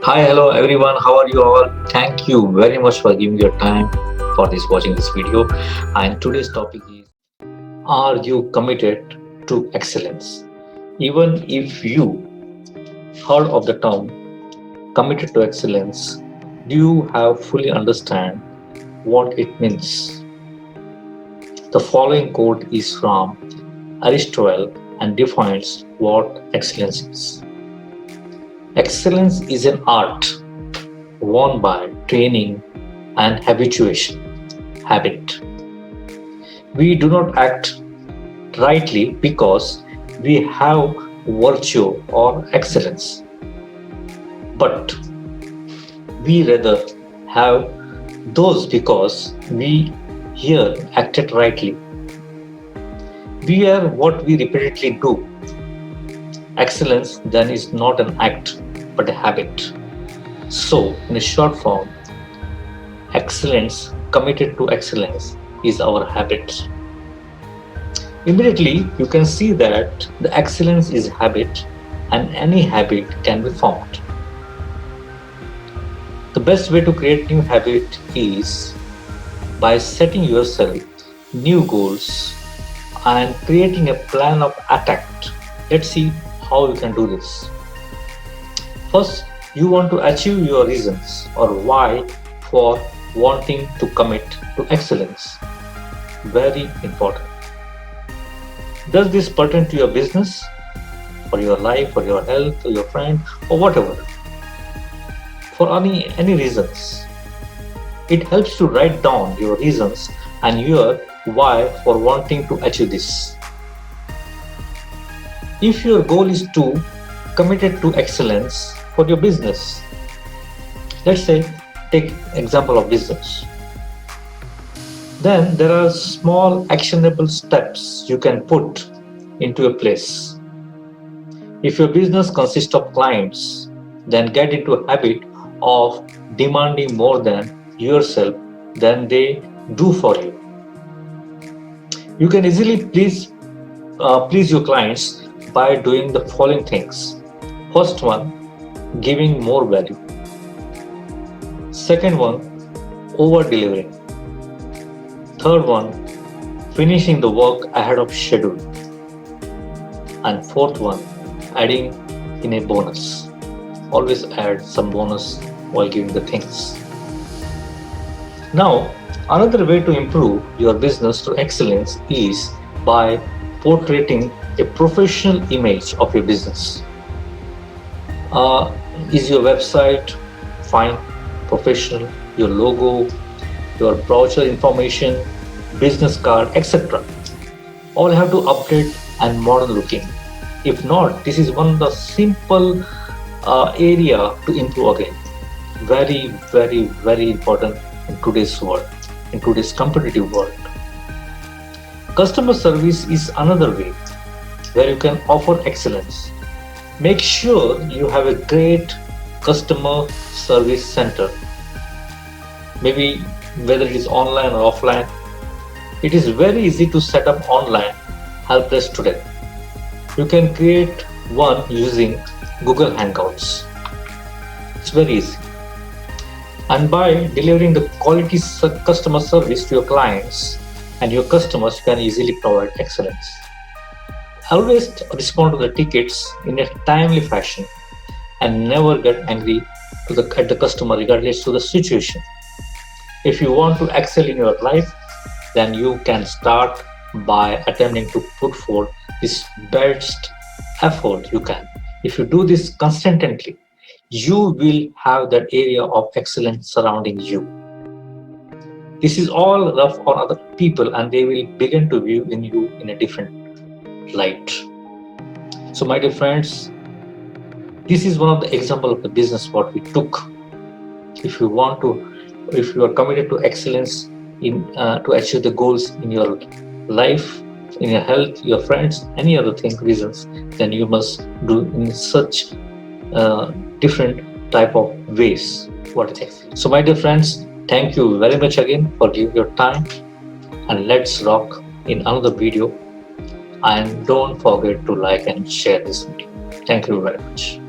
Hi, hello everyone. How are you all? Thank you very much for giving your time for this watching this video. And today's topic is: are you committed to excellence? Even if you heard of the term committed to excellence, do you have fully understand what it means? The following quote is from Aristotle and defines what excellence is. Excellence is an art won by training and habit. We do not act rightly because we have virtue or excellence, but we rather have those because we here acted rightly. We are what we repeatedly do. Excellence then is not an act but a habit. So, in a short form, excellence, committed to excellence, is our habit. Immediately, you can see that the excellence is habit and any habit can be formed. The best way to create new habit is by setting yourself new goals and creating a plan of attack. Let's see how you can do this. First, you want to achieve your reasons or why for wanting to commit to excellence. Very important. Does this pertain to your business or your life or your health or your friend or whatever? For any reasons. It helps to write down your reasons and your why for wanting to achieve this. If your goal is to committed to excellence for your business, let's say take example of business, then there are small actionable steps you can put into a place. If your business consists of clients, then get into a habit of demanding more than yourself than they do for you. You can easily please your clients by doing the following things. First one, giving more value. Second one, over delivering. Third one, finishing the work ahead of schedule. And fourth one, adding in a bonus. Always add some bonus while giving the things. Now, another way to improve your business to excellence is by portraying a professional image of your business. Is your website fine, professional, your logo, your brochure information, business card, etc. All have to update and modern looking. If not, this is one of the simple area to improve again. Very, very, very important in today's world, in today's competitive world. Customer service is another way where you can offer excellence. Make sure you have a great customer service center. Maybe whether it is online or offline. It is very easy to set up online help desk today. You can create one using Google Hangouts. It's very easy. And by delivering the quality customer service to your clients and your customers, you can easily provide excellence. Always respond to the tickets in a timely fashion and never get angry at the customer regardless to the situation. If you want to excel in your life, then you can start by attempting to put forth this best effort you can. If you do this consistently, you will have that area of excellence surrounding you. This is all rough on other people and they will begin to view in you in a different light. So my dear friends, this is one of the example of the business what we took. If you are committed to excellence in to achieve the goals in your life, in your health, your friends, any other reasons, then you must do in such different type of ways what is excellence. So my dear friends, thank you very much again for giving your time, and let's rock in another video. And don't forget to like and share this video. Thank you very much.